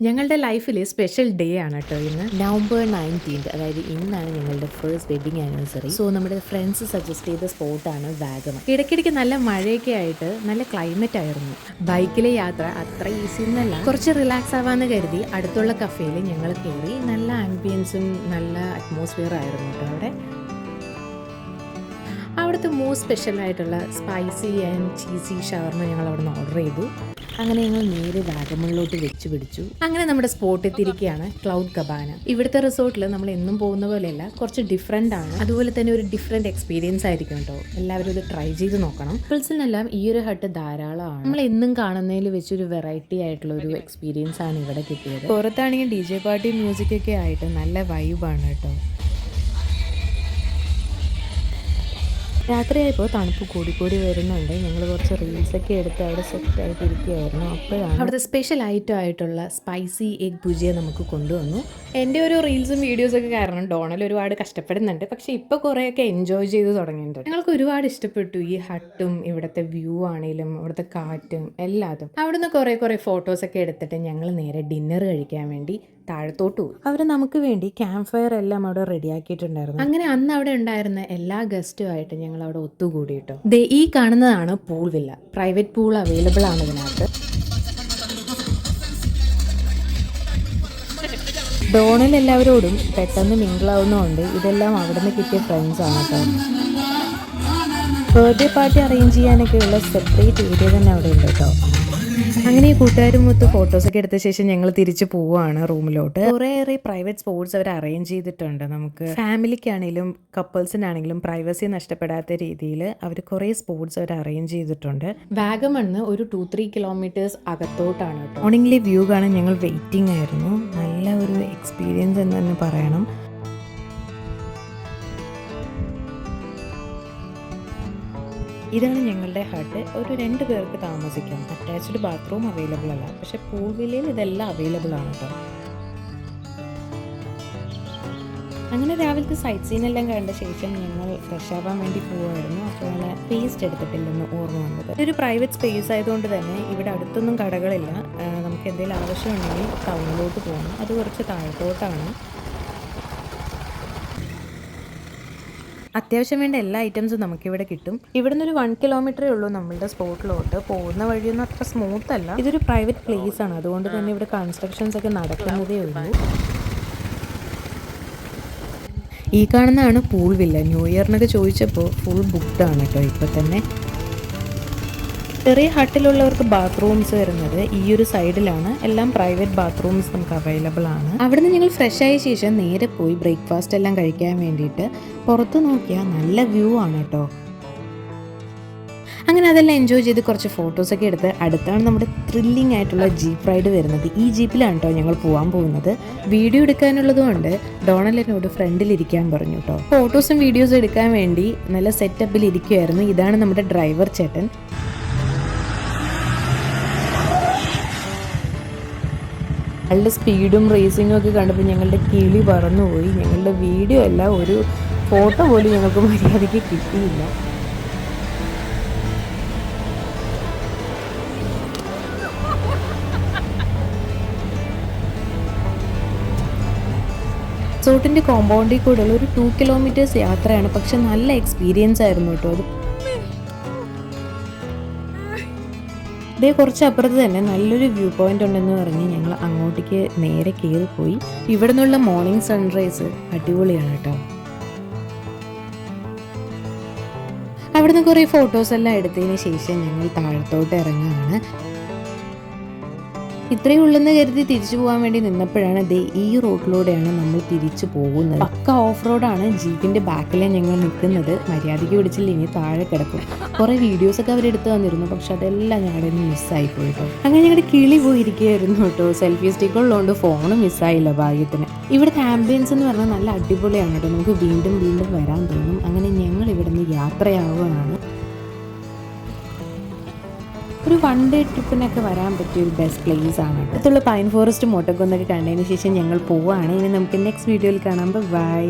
ഞങ്ങളുടെ ലൈഫിൽ special day ആണ് കേട്ടോ ഇന്ന്. നവംബർ 19, അതായത് ഇന്നാണ് ഞങ്ങളുടെ ഫസ്റ്റ് വെഡിങ് ആനിവേഴ്സറി. സോ നമ്മുടെ ഫ്രണ്ട്സ് സജസ്റ്റ് ചെയ്ത സ്പോട്ടാണ് വാഗമൺ. ഇടയ്ക്കിടയ്ക്ക് നല്ല മഴയൊക്കെ ആയിട്ട് നല്ല ക്ലൈമറ്റ് ആയിരുന്നു. ബൈക്കിലെ യാത്ര അത്ര ഈസി എന്നല്ല, കുറച്ച് റിലാക്സ് ആവാന്ന് കരുതി അടുത്തുള്ള കഫേയിൽ ഞങ്ങൾ കയറി. നല്ല ആംബിയൻസും നല്ല അറ്റ്മോസ്ഫിയർ ആയിരുന്നു കേട്ടോ അവിടെ. അവിടുത്തെ മോസ്റ്റ് സ്പെഷ്യൽ ആയിട്ടുള്ള സ്പൈസി ആൻഡ് ചീസി ഷവർമ ഞങ്ങൾ അവിടെ നിന്ന് ഓർഡർ ചെയ്തു. അങ്ങനെ ഞങ്ങൾ നേരെ വാഗമണിലോട്ട് വെച്ച് പിടിച്ചു. അങ്ങനെ നമ്മുടെ സ്പോട്ട് എത്തിയിരിക്കുകയാണ് ക്ലൗഡ് കബാന. ഇവിടുത്തെ റിസോർട്ടിൽ നമ്മൾ എന്നും പോകുന്ന പോലെയല്ല, കുറച്ച് ഡിഫറെൻ്റ് ആണ്. അതുപോലെ തന്നെ ഒരു ഡിഫറെൻറ്റ് എക്സ്പീരിയൻസ് ആയിരിക്കും കേട്ടോ. എല്ലാവരും ഇത് ട്രൈ ചെയ്ത് നോക്കണം. കപ്പിൾസിനെല്ലാം ഈ ഒരു ഹട്ട് ധാരാളമാണ്. നമ്മൾ എന്നും കാണുന്നതിൽ വെച്ചൊരു വെറൈറ്റി ആയിട്ടുള്ള ഒരു എക്സ്പീരിയൻസ് ആണ് ഇവിടെ കിട്ടിയത്. പുറത്താണെങ്കിൽ DJ പാർട്ടി മ്യൂസിക് ഒക്കെ ആയിട്ട് നല്ല വൈബാണ് കേട്ടോ. രാത്രിയായപ്പോൾ തണുപ്പ് കൂടിക്കൂടി വരുന്നുണ്ട്. ഞങ്ങൾ കുറച്ച് റീൽസൊക്കെ എടുത്ത് അവിടെ സെറ്റായിട്ട് ഇരിക്കുകയായിരുന്നു. അപ്പോഴാണ് അവിടുത്തെ സ്പെഷ്യൽ ഐറ്റം ആയിട്ടുള്ള സ്പൈസി എഗ് ഭുജിയ നമുക്ക് കൊണ്ടുവന്നു. എൻ്റെ ഒരു റീൽസും വീഡിയോസൊക്കെ കാരണം ഡോണൽ ഒരുപാട് കഷ്ടപ്പെടുന്നുണ്ട്. പക്ഷേ ഇപ്പോൾ കുറേയൊക്കെ എൻജോയ് ചെയ്ത് തുടങ്ങിയിട്ടുണ്ട്. ഞങ്ങൾക്ക് ഒരുപാട് ഇഷ്ടപ്പെട്ടു ഈ ഹട്ടും ഇവിടുത്തെ വ്യൂ ആണെങ്കിലും ഇവിടുത്തെ കാറ്റും എല്ലാതും. അവിടുന്ന് കുറേ ഫോട്ടോസൊക്കെ എടുത്തിട്ട് ഞങ്ങൾ നേരെ ഡിന്നർ കഴിക്കാൻ വേണ്ടി താഴത്തോട്ട് പോയി. അവർ നമുക്ക് വേണ്ടി ക്യാമ്പ് ഫയർ എല്ലാം അവിടെ റെഡിയാക്കിയിട്ടുണ്ടായിരുന്നു. അങ്ങനെ അന്ന് അവിടെ ഉണ്ടായിരുന്ന എല്ലാ ഗസ്റ്റുമായിട്ട് ഞങ്ങൾ അവിടെ ഒത്തുകൂടി കേട്ടോ. ഈ കാണുന്നതാണ് pool villa. Private pool available ആണ് ഇതിനകത്ത്. ഡോണൽ എല്ലാവരോടും പെട്ടെന്ന് മിങ്കിളാവുന്നതുകൊണ്ട് ഇതെല്ലാം അവിടെ നിന്ന് കിട്ടിയ ഫ്രണ്ട്സ് ആണ് കേട്ടോ. ബർത്ത്ഡേ പാർട്ടി അറേഞ്ച് ചെയ്യാനൊക്കെയുള്ള സെപ്പറേറ്റ് ഏരിയ തന്നെ അവിടെ ഉണ്ട് കേട്ടോ. അങ്ങനെ ഈ കൂട്ടുകാരും മൊത്തം ഫോട്ടോസൊക്കെ എടുത്ത ശേഷം ഞങ്ങൾ തിരിച്ചു പോവുകയാണ് റൂമിലോട്ട്. കുറേയേറെ പ്രൈവറ്റ് സ്പോട്സ് അവർ അറേഞ്ച് ചെയ്തിട്ടുണ്ട്. നമുക്ക് ഫാമിലിക്കാണെങ്കിലും കപ്പിൾസിനാണെങ്കിലും പ്രൈവസി നഷ്ടപ്പെടാത്ത രീതിയിൽ അവർ കുറേ സ്പോട്സ് അവർ അറേഞ്ച് ചെയ്തിട്ടുണ്ട്. വാഗമണ്ണ് ഒരു 2-3 കിലോമീറ്റേഴ്സ് അകത്തോട്ടാണ് കേട്ടോ. മോർണിംഗിലെ വ്യൂ കാണാൻ ഞങ്ങൾ വെയിറ്റിംഗ് ആയിരുന്നു. നല്ല ഒരു എക്സ്പീരിയൻസ് എന്ന് തന്നെ പറയണം. ഇതാണ് ഞങ്ങളുടെ ഹട്ട്. ഒരു 2 പേർക്ക് താമസിക്കാം. അറ്റാച്ച്ഡ് ബാത്റൂം അവൈലബിൾ അല്ല, പക്ഷെ പൂൾ വില്ലയിൽ ഇതെല്ലാം അവൈലബിൾ ആണ് കേട്ടോ. അങ്ങനെ രാവിലത്തെ സൈറ്റ് സീനെല്ലാം കണ്ട ശേഷം ഞങ്ങൾ ഫ്രഷ് ആവാൻ വേണ്ടി പോവുമായിരുന്നു. അപ്പോഴാണ് പേസ്റ്റ് എടുത്തിട്ടില്ലെന്ന് ഓർമ്മ വന്നത്. ഒരു പ്രൈവറ്റ് സ്പേസ് ആയതുകൊണ്ട് തന്നെ ഇവിടെ അടുത്തൊന്നും കടകളില്ല. നമുക്ക് എന്തെങ്കിലും ആവശ്യമുണ്ടെങ്കിൽ ടൗണിലോട്ട് പോകണം. അത് കുറച്ച് താഴത്തോട്ടാണ്. അത്യാവശ്യം വേണ്ട എല്ലാ ഐറ്റംസും നമുക്കിവിടെ കിട്ടും. ഇവിടെ നിന്ന് ഒരു 1 കിലോമീറ്ററേ ഉള്ളൂ നമ്മളുടെ സ്പോട്ടിലോട്ട്. പോകുന്ന വഴിയൊന്നും അത്ര സ്മൂത്ത് അല്ല. ഇതൊരു പ്രൈവറ്റ് പ്ലേസ് ആണ്, അതുകൊണ്ട് തന്നെ ഇവിടെ കൺസ്ട്രക്ഷൻസ് ഒക്കെ നടക്കുന്നതേ ഉള്ളൂ. ഈ കാണുന്നതാണ് പൂൾ വില്ല. ന്യൂ ഇയറിനൊക്കെ ചോദിച്ചപ്പോൾ ഫുൾ ബുക്ക്ഡ് ആണ് കേട്ടോ ഇപ്പം തന്നെ. ചെറിയ ഹട്ടിലുള്ളവർക്ക് ബാത്റൂംസ് വരുന്നത് ഈ ഒരു സൈഡിലാണ്. എല്ലാം പ്രൈവറ്റ് ബാത്റൂംസ് നമുക്ക് അവൈലബിൾ ആണ്. അവിടുന്ന് ഞങ്ങൾ ഫ്രഷ് ആയ ശേഷം നേരെ പോയി ബ്രേക്ക്ഫാസ്റ്റ് എല്ലാം കഴിക്കാൻ വേണ്ടിയിട്ട്. പുറത്ത് നോക്കിയാൽ നല്ല വ്യൂ ആണ് കേട്ടോ. അങ്ങനെ അതെല്ലാം എൻജോയ് ചെയ്ത് കുറച്ച് ഫോട്ടോസൊക്കെ എടുത്ത് അടുത്താണ് നമ്മുടെ ത്രില്ലിംഗ് ആയിട്ടുള്ള ജീപ്പ് റൈഡ് വരുന്നത്. ഈ ജീപ്പിലാണ് കേട്ടോ ഞങ്ങൾ പോകാൻ പോകുന്നത്. വീഡിയോ എടുക്കാനുള്ളതുകൊണ്ട് ഡോണൽ എന്നോട് ഫ്രണ്ടിലിരിക്കാൻ പറഞ്ഞു കേട്ടോ. ഫോട്ടോസും വീഡിയോസും എടുക്കാൻ വേണ്ടി നല്ല സെറ്റപ്പിൽ ഇരിക്കുമായിരുന്നു. ഇതാണ് നമ്മുടെ ഡ്രൈവർ ചേട്ടൻ. ഞങ്ങളുടെ സ്പീഡും റേസിങ്ങും ഒക്കെ കണ്ടപ്പോൾ ഞങ്ങളുടെ കിളി പറന്നുപോയി. ഞങ്ങളുടെ വീഡിയോ അല്ല, ഒരു ഫോട്ടോ പോലും ഞങ്ങൾക്ക് മര്യാദയ്ക്ക് കിട്ടിയില്ല. റിസോർട്ടിൻ്റെ കോമ്പൗണ്ടിൽ കൂടെയുള്ള ഒരു 2 കിലോമീറ്റേഴ്സ് യാത്രയാണ്. പക്ഷെ നല്ല എക്സ്പീരിയൻസ് ആയിരുന്നു കേട്ടോ അത്. ഇതേ കുറച്ച് അപ്പുറത്ത് തന്നെ നല്ലൊരു വ്യൂ പോയിന്റ് ഉണ്ടെന്ന് പറഞ്ഞ് ഞങ്ങൾ അങ്ങോട്ടേക്ക് നേരെ കയറിപ്പോയി. ഇവിടെ നിന്നുള്ള മോർണിംഗ് സൺറൈസ് അടിപൊളിയാണ് കേട്ടോ. അവിടുന്ന് കുറേ ഫോട്ടോസ് എല്ലാം എടുത്തതിന് ശേഷം ഞങ്ങൾ താഴത്തോട്ട് ഇറങ്ങുകയാണ്. ഇത്രയും ഉള്ളെന്ന് കരുതി തിരിച്ചു പോകാൻ വേണ്ടി നിന്നപ്പോഴാണ് ഈ റോഡിലൂടെയാണ് നമ്മൾ തിരിച്ചു പോകുന്നത്. പക്ക ഓഫ് റോഡാണ്. ജീപ്പിന്റെ ബാക്കിലാണ് ഞങ്ങൾ നിൽക്കുന്നത്. മര്യാദയ്ക്ക് പിടിച്ചില്ല ഇനി താഴെ കിടക്കും. കുറേ വീഡിയോസൊക്കെ അവരെടുത്ത് വന്നിരുന്നു, പക്ഷെ അതെല്ലാം ഞങ്ങളുടെ മിസ്സായി പോയിട്ടോ. അങ്ങനെ ഞങ്ങളുടെ കിളി പോയിരിക്കുകയായിരുന്നു കേട്ടോ. സെൽഫി സ്റ്റിക്ക് ഉള്ളതുകൊണ്ട് ഫോണ് മിസ്സായില്ല ഭാഗ്യത്തിന്. ഇവിടുത്തെ ആംബിയൻസ് എന്ന് പറഞ്ഞാൽ നല്ല അടിപൊളിയാണ് കേട്ടോ. നമുക്ക് വീണ്ടും വരാൻ തോന്നും. അങ്ങനെ ഞങ്ങൾ ഇവിടെ നിന്ന് യാത്രയാവുകയാണ്. ഒരു 1 ഡേ ട്രിപ്പിനൊക്കെ വരാൻ പറ്റിയ ഒരു ബെസ്റ്റ് പ്ലേസ് ആണ്. അടുത്തുള്ള പൈൻ ഫോറസ്റ്റ് മോട്ടോക്കൊന്നൊക്കെ കണ്ടതിന് ശേഷം ഞങ്ങൾ പോവുകയാണ്. ഇനി നമുക്ക് നെക്സ്റ്റ് വീഡിയോയിൽ കാണാം. ബൈ.